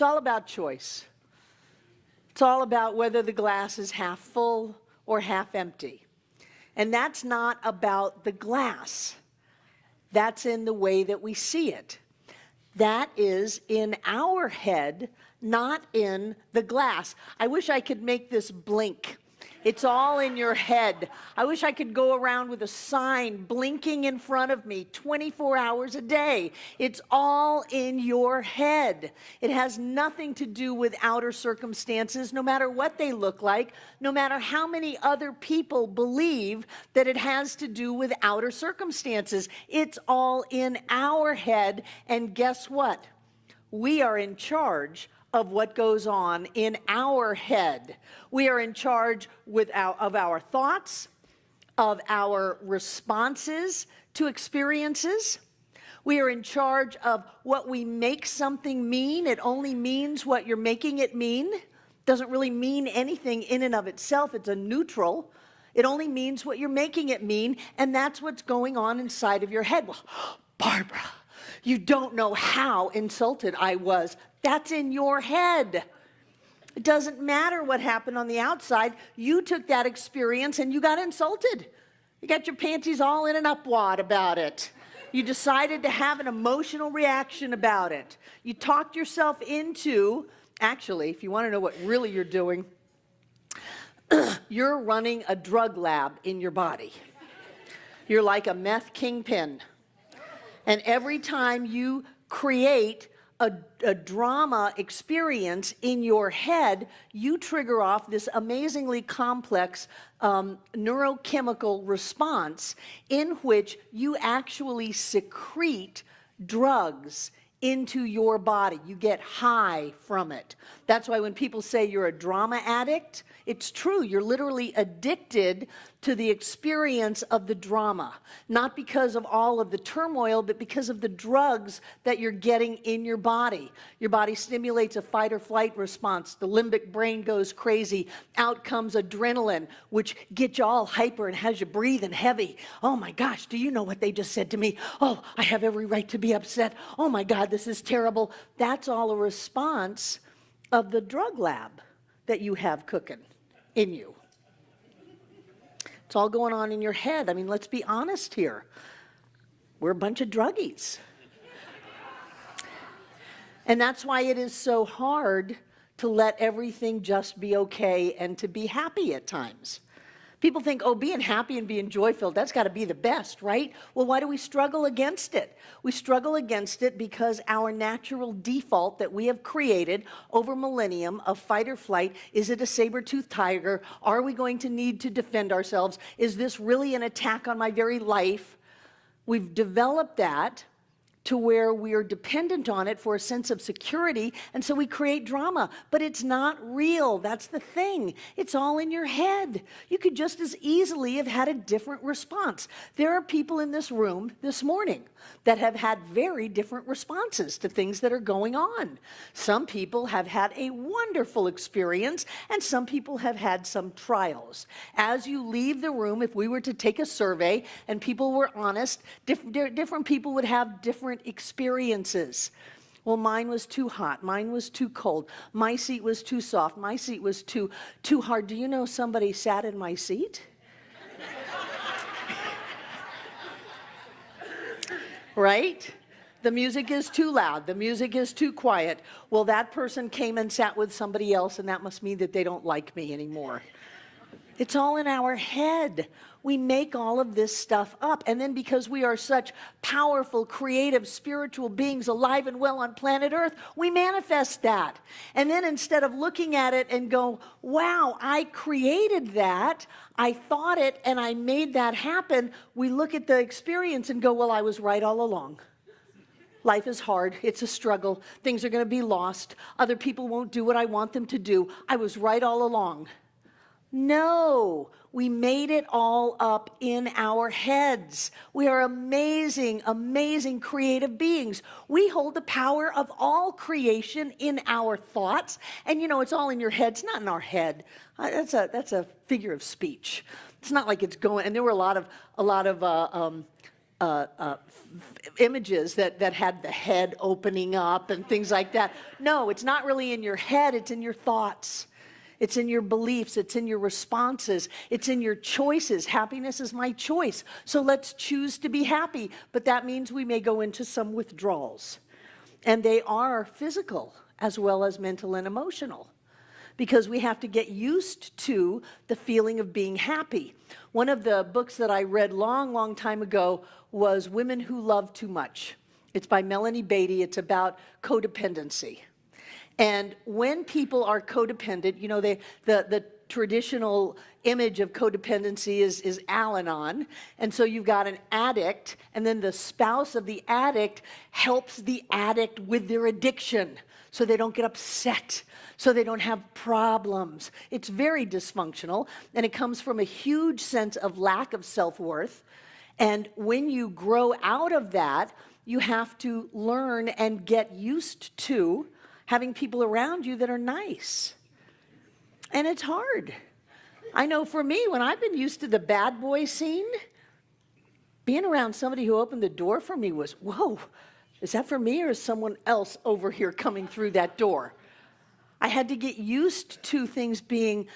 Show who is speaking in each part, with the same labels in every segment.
Speaker 1: It's all about choice. It's all about whether the glass is half full or half empty. And that's not about the glass. That's in the way that we see it. That is in our head, not in the glass. I wish I could make this blink. It's all in your head. I wish I could go around with a sign blinking in front of me 24 hours a day. It's all in your head. It has nothing to do with outer circumstances, no matter what they look like, no matter how many other people believe that it has to do with outer circumstances. It's all in our head, and guess what? We are in charge of what goes on in our head. We are in charge of our thoughts, of our responses to experiences. We are in charge of what we make something mean. It only means what you're making it mean. Doesn't really mean anything in and of itself. It's a neutral. It only means what you're making it mean, and that's what's going on inside of your head. Well, Barbara, you don't know how insulted I was. That's in your head. It doesn't matter what happened on the outside. You took that experience and you got insulted. You got your panties all in an upwad about it. You decided to have an emotional reaction about it. You talked yourself into, actually, if you want to know what really you're doing, you're running a drug lab in your body. You're like a meth kingpin. And every time you create a drama experience in your head, you trigger off this amazingly complex neurochemical response in which you actually secrete drugs into your body. You get high from it. That's why when people say you're a drama addict, it's true. You're literally addicted to the experience of the drama, not because of all of the turmoil, but because of the drugs that you're getting in your body. Your body stimulates a fight or flight response. The limbic brain goes crazy. Out comes adrenaline, which gets you all hyper and has you breathing heavy. Oh my gosh, do you know what they just said to me? Oh, I have every right to be upset. Oh my God, this is terrible. That's all a response of the drug lab that you have cooking in you. It's all going on in your head. I mean, let's be honest here. We're a bunch of druggies. And that's why it is so hard to let everything just be okay and to be happy at times. People think, oh, being happy and being joy-filled, that's got to be the best, right? Well, why do we struggle against it? We struggle against it because our natural default that we have created over millennium of fight or flight, is it a saber-toothed tiger? Are we going to need to defend ourselves? Is this really an attack on my very life? We've developed that to where we are dependent on it for a sense of security, and so we create drama. But it's not real. That's the thing. It's all in your head. You could just as easily have had a different response. There are people in this room this morning that have had very different responses to things that are going on. Some people have had a wonderful experience, and some people have had some trials. As you leave the room, if we were to take a survey and people were honest, different people would have different experiences. Well, mine was too hot. Mine was too cold. My seat was too soft. My seat was too hard. Do you know somebody sat in my seat? Right? The music is too loud. The music is too quiet. Well, that person came and sat with somebody else, and that must mean that they don't like me anymore. It's all in our head. We make all of this stuff up. And then because we are such powerful, creative, spiritual beings alive and well on planet Earth, we manifest that. And then instead of looking at it and go, wow, I created that, I thought it, and I made that happen, we look at the experience and go, well, I was right all along. Life is hard. It's a struggle. Things are going to be lost. Other people won't do what I want them to do. I was right all along. No, we made it all up in our heads. We are amazing, amazing creative beings. We hold the power of all creation in our thoughts. And you know, it's all in your head. It's not in our head. That's a figure of speech. It's not like it's going, and there were a lot of images that had the head opening up and things like that. No, it's not really in your head, it's in your thoughts. It's in your beliefs, it's in your responses, it's in your choices. Happiness is my choice. So let's choose to be happy. But that means we may go into some withdrawals. And they are physical as well as mental and emotional, because we have to get used to the feeling of being happy. One of the books that I read long time ago was Women Who Love Too Much. It's by Melanie Beattie. It's about codependency. And when people are codependent, you know, the traditional image of codependency is Al-Anon. And so you've got an addict, and then the spouse of the addict helps the addict with their addiction, so they don't get upset, so they don't have problems. It's very dysfunctional, and it comes from a huge sense of lack of self-worth. And when you grow out of that, you have to learn and get used to having people around you that are nice. And it's hard. I know for me, when I've been used to the bad boy scene, being around somebody who opened the door for me was, whoa, is that for me or is someone else over here coming through that door? I had to get used to things being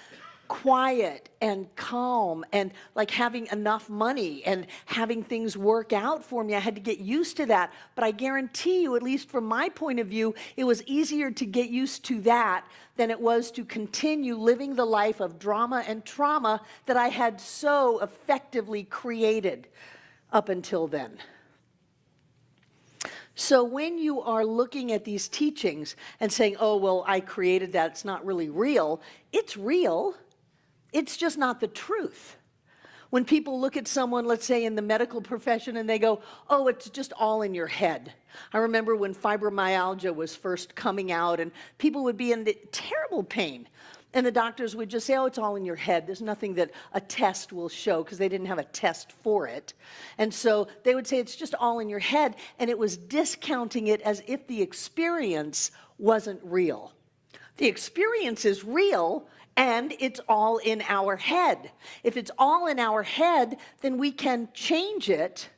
Speaker 1: quiet and calm and like having enough money and having things work out for me. I had to get used to that. But I guarantee you, at least from my point of view, it was easier to get used to that than it was to continue living the life of drama and trauma that I had so effectively created up until then. So when you are looking at these teachings and saying, oh, well, I created that, it's not really real, it's real. It's just not the truth. When people look at someone, let's say in the medical profession, and they go, oh, it's just all in your head. I remember when fibromyalgia was first coming out, and people would be in terrible pain. And the doctors would just say, oh, it's all in your head. There's nothing that a test will show, because they didn't have a test for it. And so they would say, it's just all in your head. And it was discounting it as if the experience wasn't real. The experience is real, and it's all in our head. If it's all in our head, then we can change it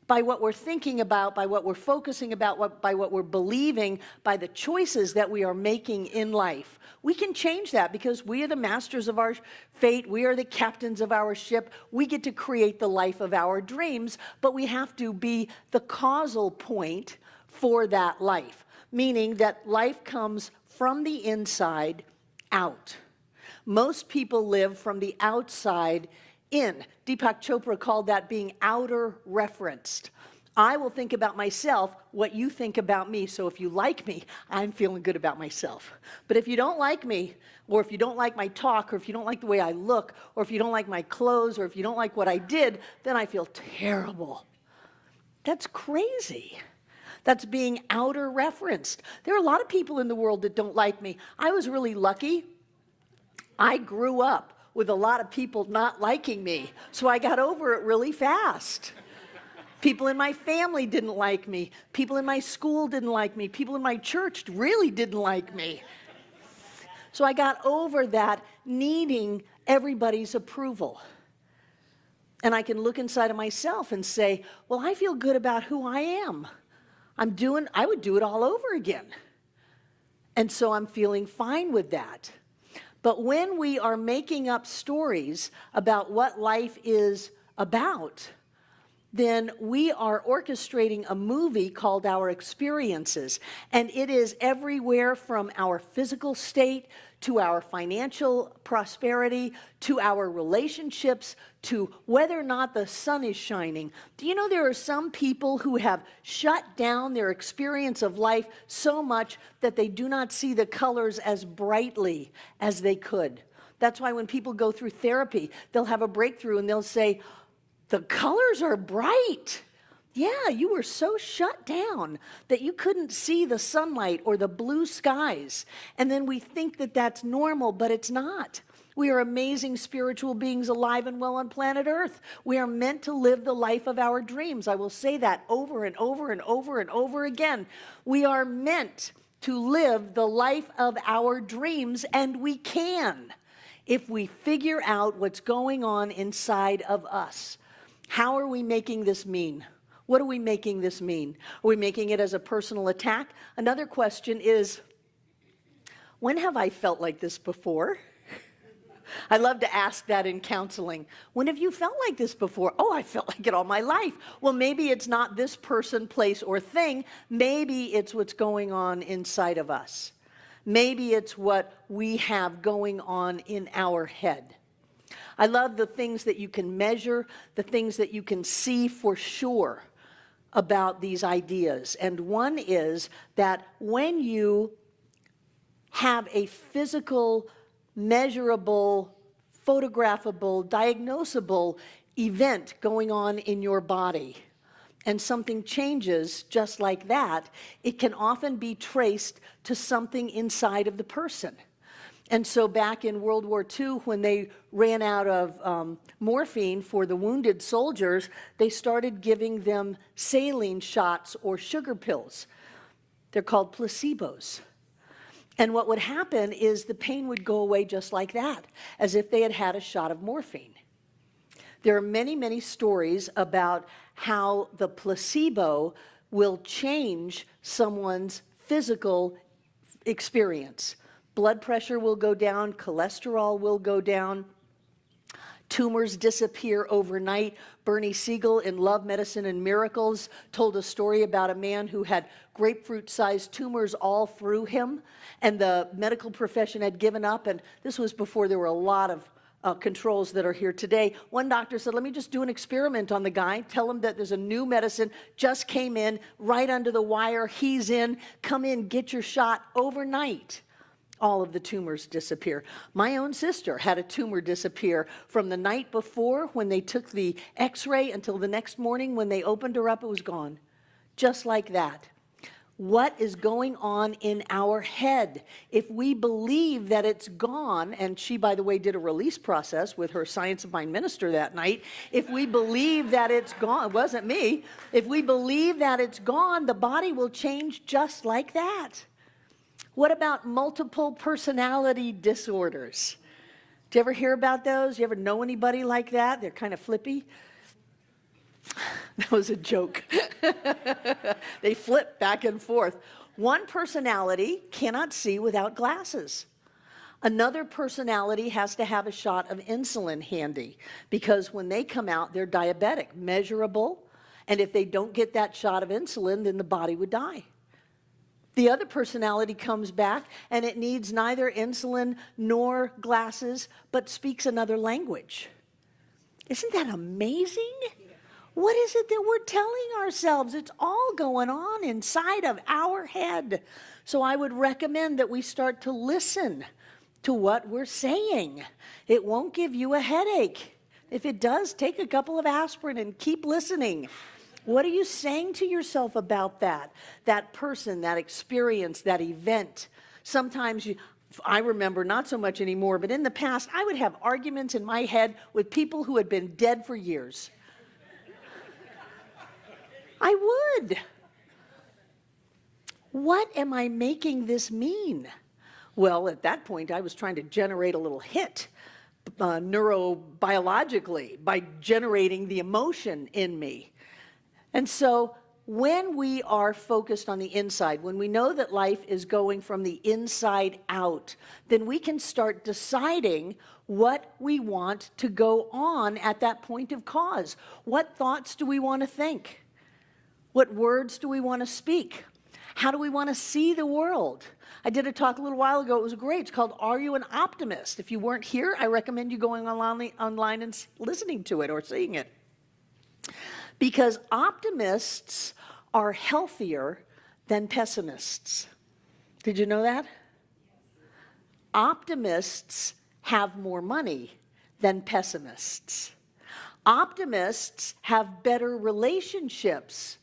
Speaker 1: by what we're thinking about, by what we're focusing about, by what we're believing, by the choices that we are making in life. We can change that because we are the masters of our fate. We are the captains of our ship. We get to create the life of our dreams, but we have to be the causal point for that life, meaning that life comes from the inside out. Most people live from the outside in. Deepak Chopra called that being outer referenced. I will think about myself what you think about me. So if you like me, I'm feeling good about myself. But if you don't like me, or if you don't like my talk, or if you don't like the way I look, or if you don't like my clothes, or if you don't like what I did, then I feel terrible. That's crazy. That's being outer referenced. There are a lot of people in the world that don't like me. I was really lucky. I grew up with a lot of people not liking me, so I got over it really fast. People in my family didn't like me. People in my school didn't like me. People in my church really didn't like me. So I got over that needing everybody's approval. And I can look inside of myself and say, well, I feel good about who I am. I would do it all over again. And so I'm feeling fine with that. But when we are making up stories about what life is about, then we are orchestrating a movie called our experiences. And it is everywhere from our physical state to our financial prosperity, to our relationships, to whether or not the sun is shining. Do you know there are some people who have shut down their experience of life so much that they do not see the colors as brightly as they could? That's why when people go through therapy, they'll have a breakthrough and they'll say, the colors are bright. Yeah, you were so shut down that you couldn't see the sunlight or the blue skies. And then we think that that's normal, but it's not. We are amazing spiritual beings alive and well on planet Earth. We are meant to live the life of our dreams. I will say that over and over and over and over again. We are meant to live the life of our dreams, and we can if we figure out what's going on inside of us. How are we making this mean? What are we making this mean? Are we making it as a personal attack? Another question is, when have I felt like this before? I love to ask that in counseling. When have you felt like this before? Oh, I felt like it all my life. Well, maybe it's not this person, place, or thing. Maybe it's what's going on inside of us. Maybe it's what we have going on in our head. I love the things that you can measure, the things that you can see for sure about these ideas. And one is that when you have a physical, measurable, photographable, diagnosable event going on in your body, and something changes just like that, it can often be traced to something inside of the person. And so back in World War II, when they ran out of morphine for the wounded soldiers, they started giving them saline shots or sugar pills. They're called placebos. And what would happen is the pain would go away just like that, as if they had had a shot of morphine. There are many, many stories about how the placebo will change someone's physical experience. Blood pressure will go down, cholesterol will go down, tumors disappear overnight. Bernie Siegel in Love, Medicine, and Miracles told a story about a man who had grapefruit-sized tumors all through him, and the medical profession had given up, and this was before there were a lot of controls that are here today. One doctor said, let me just do an experiment on the guy, tell him that there's a new medicine, just came in, right under the wire, he's in, come in, get your shot. Overnight, all of the tumors disappear. My own sister had a tumor disappear from the night before when they took the x-ray until the next morning when they opened her up, it was gone. Just like that. What is going on in our head? If we believe that it's gone, and she, by the way, did a release process with her Science of Mind minister that night. If we believe that it's gone, it wasn't me. If we believe that it's gone, the body will change just like that. What about multiple personality disorders? Do you ever hear about those? You ever know anybody like that? They're kind of flippy. That was a joke. They flip back and forth. One personality cannot see without glasses. Another personality has to have a shot of insulin handy because when they come out, they're diabetic, measurable, and if they don't get that shot of insulin, then the body would die. The other personality comes back and it needs neither insulin nor glasses, but speaks another language. Isn't that amazing? What is it that we're telling ourselves? It's all going on inside of our head. So I would recommend that we start to listen to what we're saying. It won't give you a headache. If it does, take a couple of aspirin and keep listening. What are you saying to yourself about that person, that experience, that event? Sometimes I remember, not so much anymore, but in the past, I would have arguments in my head with people who had been dead for years. I would. What am I making this mean? Well, at that point, I was trying to generate a little hit neurobiologically by generating the emotion in me. And so when we are focused on the inside, when we know that life is going from the inside out, then we can start deciding what we want to go on at that point of cause. What thoughts do we want to think? What words do we want to speak? How do we want to see the world? I did a talk a little while ago. It was great. It's called Are You an Optimist? If you weren't here, I recommend you going online and listening to it or seeing it. Because optimists are healthier than pessimists. Did you know that? Optimists have more money than pessimists. Optimists have better relationships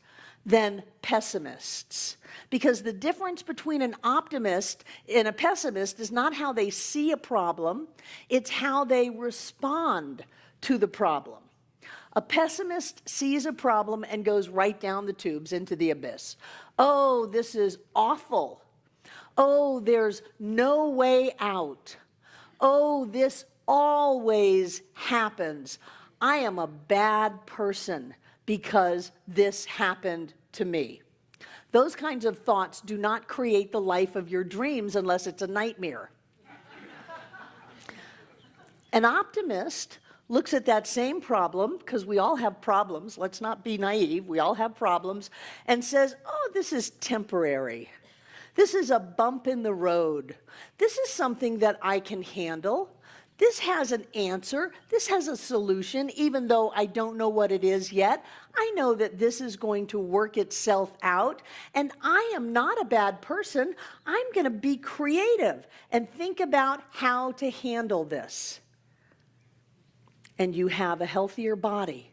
Speaker 1: than pessimists. Because the difference between an optimist and a pessimist is not how they see a problem, it's how they respond to the problem. A pessimist sees a problem and goes right down the tubes into the abyss. Oh, this is awful. Oh, there's no way out. Oh, this always happens. I am a bad person. because this happened to me. Those kinds of thoughts do not create the life of your dreams unless it's a nightmare. An optimist looks at that same problem, because we all have problems, let's not be naive, we all have problems, and says, oh, this is temporary. This is a bump in the road. This is something that I can handle. This has an answer. This has a solution, even though I don't know what it is yet. I know that this is going to work itself out, and I am not a bad person. I'm going to be creative and think about how to handle this. And you have a healthier body.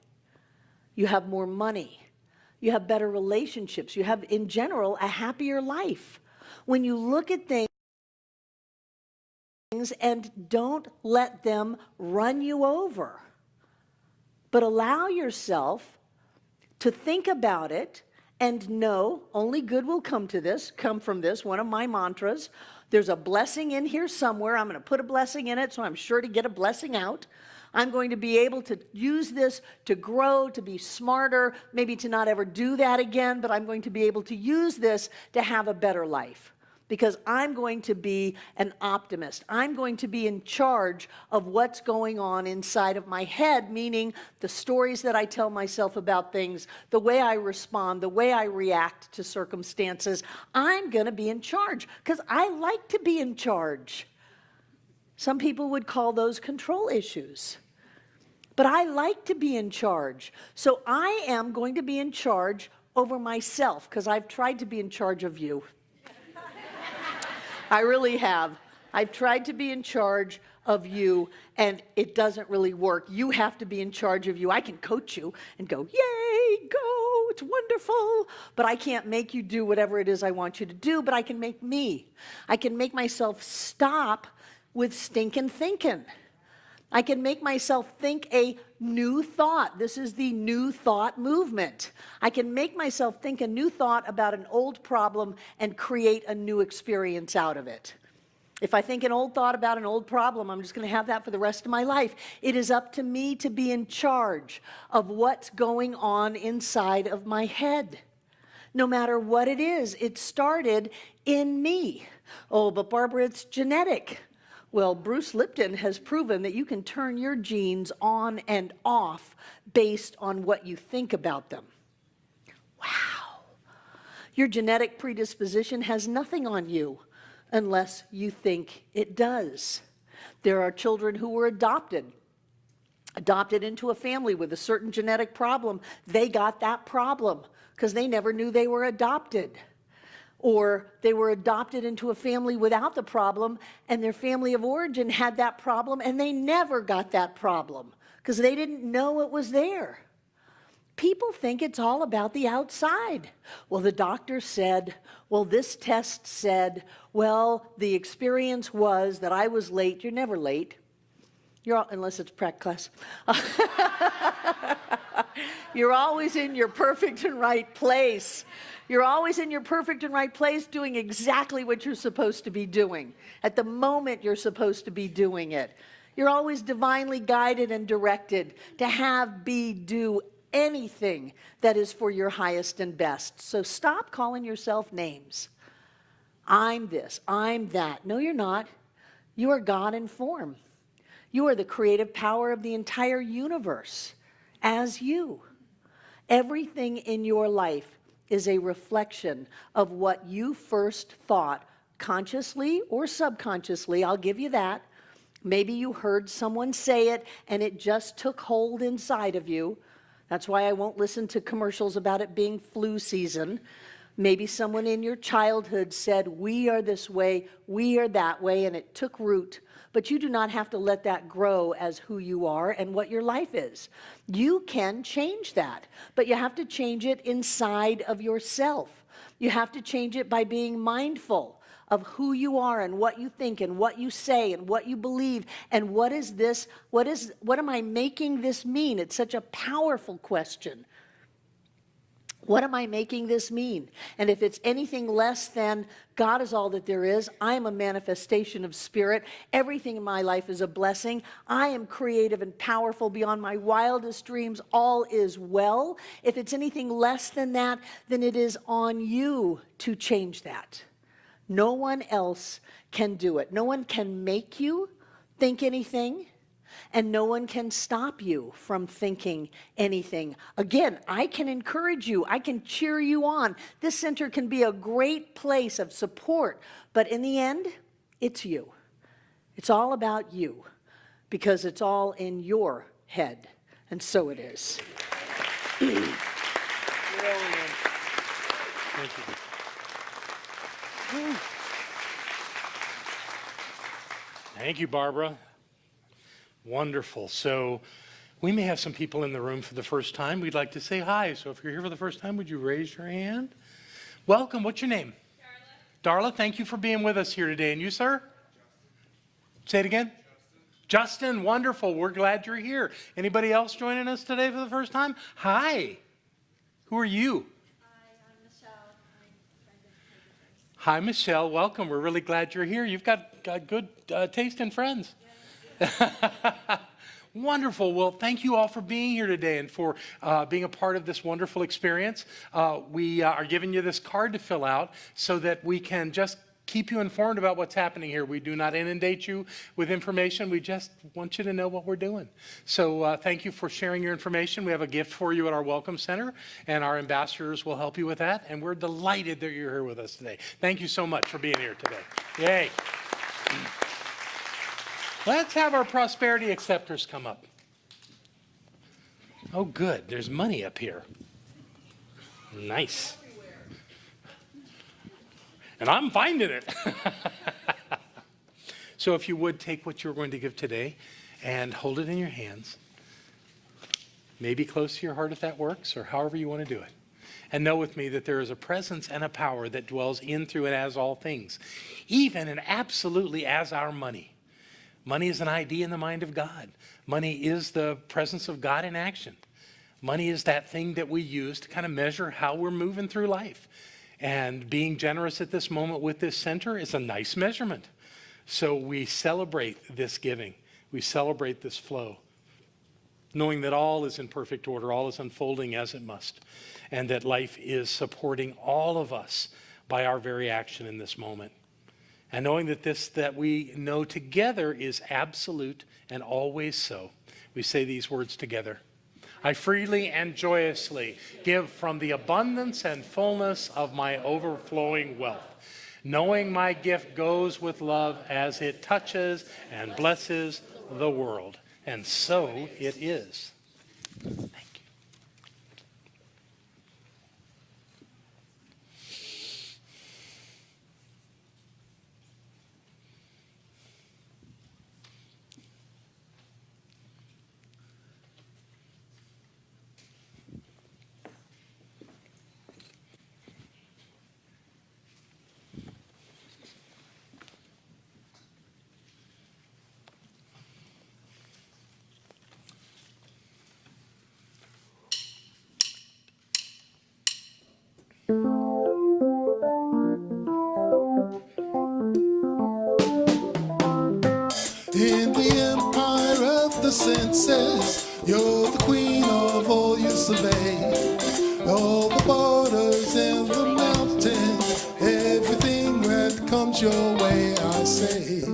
Speaker 1: You have more money. You have better relationships. You have, in general, a happier life. When you look at things and don't let them run you over, but allow yourself to think about it and know only good will come from this, one of my mantras. There's a blessing in here somewhere. I'm going to put a blessing in it, so I'm sure to get a blessing out. I'm going to be able to use this to grow, to be smarter, maybe to not ever do that again, but I'm going to be able to use this to have a better life. Because I'm going to be an optimist. I'm going to be in charge of what's going on inside of my head, meaning the stories that I tell myself about things, the way I respond, the way I react to circumstances. I'm going to be in charge because I like to be in charge. Some people would call those control issues. But I like to be in charge. So I am going to be in charge over myself because I've tried to be in charge of you. I really have. I've tried to be in charge of you, and it doesn't really work. You have to be in charge of you. I can coach you and go, yay, go, it's wonderful. But I can't make you do whatever it is I want you to do, but I can make me. I can make myself stop with stinking thinking. I can make myself think a new thought. This is the new thought movement. I can make myself think a new thought about an old problem and create a new experience out of it. If I think an old thought about an old problem, I'm just going to have that for the rest of my life. It is up to me to be in charge of what's going on inside of my head. No matter what it is, it started in me. Oh, but Barbara, it's genetic. Well, Bruce Lipton has proven that you can turn your genes on and off based on what you think about them. Wow. Your genetic predisposition has nothing on you unless you think it does. There are children who were adopted into a family with a certain genetic problem. They got that problem because they never knew they were adopted. Or they were adopted into a family without the problem, and their family of origin had that problem, and they never got that problem because they didn't know it was there. People think it's all about the outside. Well, the doctor said, well, this test said, well, the experience was that I was late. You're never late. Unless it's prac class. You're always in your perfect and right place. You're always in your perfect and right place doing exactly what you're supposed to be doing at the moment you're supposed to be doing it. You're always divinely guided and directed to have, be, do anything that is for your highest and best. So stop calling yourself names. I'm this, I'm that. No, you're not. You are God in form. You are the creative power of the entire universe as you. Everything in your life is a reflection of what you first thought, consciously or subconsciously. I'll give you that. Maybe you heard someone say it and it just took hold inside of you. That's why I won't listen to commercials about it being flu season. Maybe someone in your childhood said, we are this way, we are that way, and it took root. But you do not have to let that grow as who you are and what your life is. You can change that, but you have to change it inside of yourself. You have to change it by being mindful of who you are and what you think and what you say and what you believe and what is this, what am I making this mean? It's such a powerful question. What am I making this mean? And if it's anything less than God is all that there is, I am a manifestation of spirit. Everything in my life is a blessing. I am creative and powerful beyond my wildest dreams. All is well. If it's anything less than that, then it is on you to change that. No one else can do it. No one can make you think anything. And no one can stop you from thinking anything. Again, I can encourage you. I can cheer you on. This center can be a great place of support. But in the end, it's you. It's all about you because it's all in your head. And so it is.
Speaker 2: Thank you. Thank you, Barbara. Wonderful. So we may have some people in the room for the first time. We'd like to say hi. So if you're here for the first time, would you raise your hand? Welcome. What's your name? Darla. Darla, thank you for being with us here today. And you, sir? Say it again. Justin. Wonderful. We're glad you're here. Anybody else joining us today for the first time? Hi. Who are you?
Speaker 3: Hi, I'm Michelle. I'm friend of Pegasus.
Speaker 2: Hi, Michelle. Welcome. We're really glad you're here. You've got good taste in friends. Wonderful. Well, thank you all for being here today and for being a part of this wonderful experience. We are giving you this card to fill out so that we can just keep you informed about what's happening here. We do not inundate you with information. We just want you to know what we're doing. So thank you for sharing your information. We have a gift for you at our Welcome Center, and our ambassadors will help you with that. And we're delighted that you're here with us today. Thank you so much for being here today. Yay. Let's have our prosperity acceptors come up. Oh, good. There's money up here. Nice. And I'm finding it. So if you would take what you're going to give today and hold it in your hands. Maybe close to your heart if that works, or however you want to do it. And know with me that there is a presence and a power that dwells in, through, and as all things. Even and absolutely as our money. Money is an idea in the mind of God. Money is the presence of God in action. Money is that thing that we use to kind of measure how we're moving through life. And being generous at this moment with this center is a nice measurement. So we celebrate this giving. We celebrate this flow, knowing that all is in perfect order, all is unfolding as it must, and that life is supporting all of us by our very action in this moment. And knowing that this that we know together is absolute and always so, we say these words together. I freely and joyously give from the abundance and fullness of my overflowing wealth, knowing my gift goes with love as it touches and blesses the world. And so it is. Thank you.
Speaker 4: In the empire of the senses, you're the queen of all you survey. All the borders and the mountains, everything that comes your way, I say.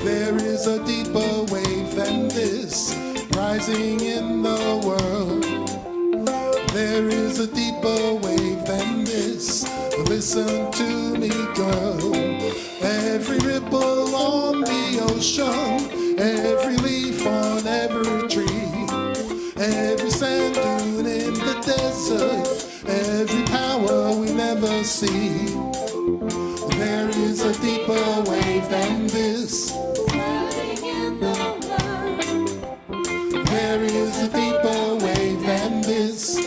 Speaker 4: There is a deeper wave than this, rising in the world. There is a deeper wave than this, listen to me, girl. Every ripple on the ocean, every leaf on every tree, every sand dune in the desert, every power we never see. There is a deeper wave than this. There is a deeper wave than this.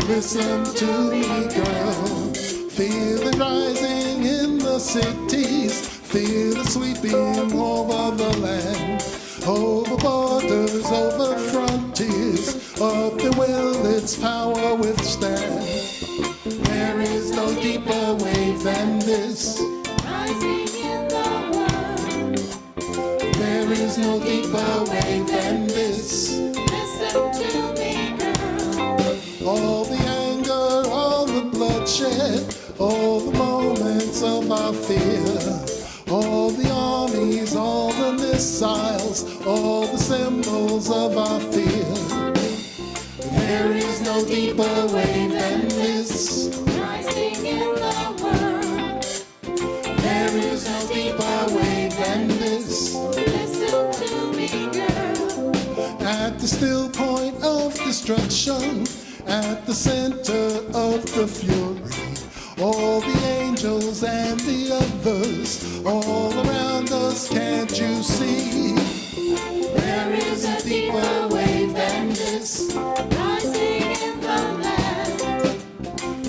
Speaker 4: Listen to me, girl. Feel it rising in the cities. Feel it sweeping over the land. Over borders, over frontiers. Of the will its power withstand. deeper wave than this.
Speaker 3: Rising in the world.
Speaker 4: There is no deeper wave than this.
Speaker 3: Listen to me, girl.
Speaker 4: All the anger, all the bloodshed, all the moments of our fear, all the armies, all the missiles, all the symbols of our fear. There is no deeper wave than this.
Speaker 3: Rising in the world.
Speaker 4: There is no deeper wave than this.
Speaker 3: Listen to me, girl.
Speaker 4: At the still point of destruction, at the center of the fury, all the angels and the others, all around us, can't you see? There is a deeper wave than this.
Speaker 3: Rising in the land.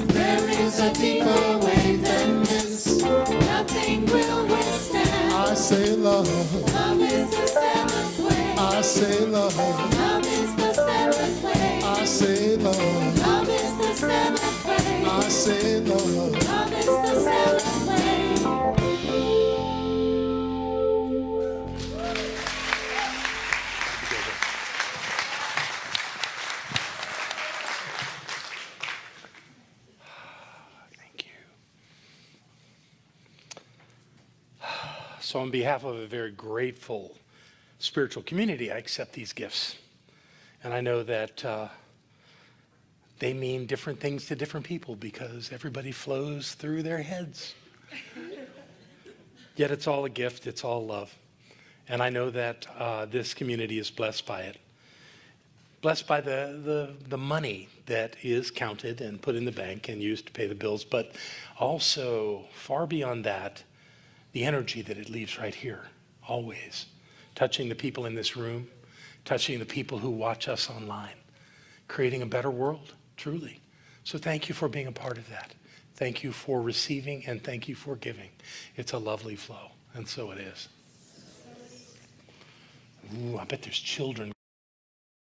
Speaker 4: There is a deeper wave than this.
Speaker 3: Nothing will withstand.
Speaker 4: I say love.
Speaker 3: Love is the seventh way.
Speaker 4: I say love.
Speaker 3: Love is the seventh way.
Speaker 4: I say love.
Speaker 3: Love is the seventh way.
Speaker 4: I say love.
Speaker 3: Love is the seventh way.
Speaker 2: Thank you. So on behalf of a very grateful spiritual community, I accept these gifts. And I know that they mean different things to different people because everybody flows through their heads. Yet it's all a gift, it's all love. And I know that this community is blessed by it. Blessed by the money that is counted and put in the bank and used to pay the bills, but also far beyond that, the energy that it leaves right here, always, touching the people in this room, touching the people who watch us online, creating a better world, truly. So thank you for being a part of that. Thank you for receiving and thank you for giving. It's a lovely flow, and so it is. Ooh, I bet there's children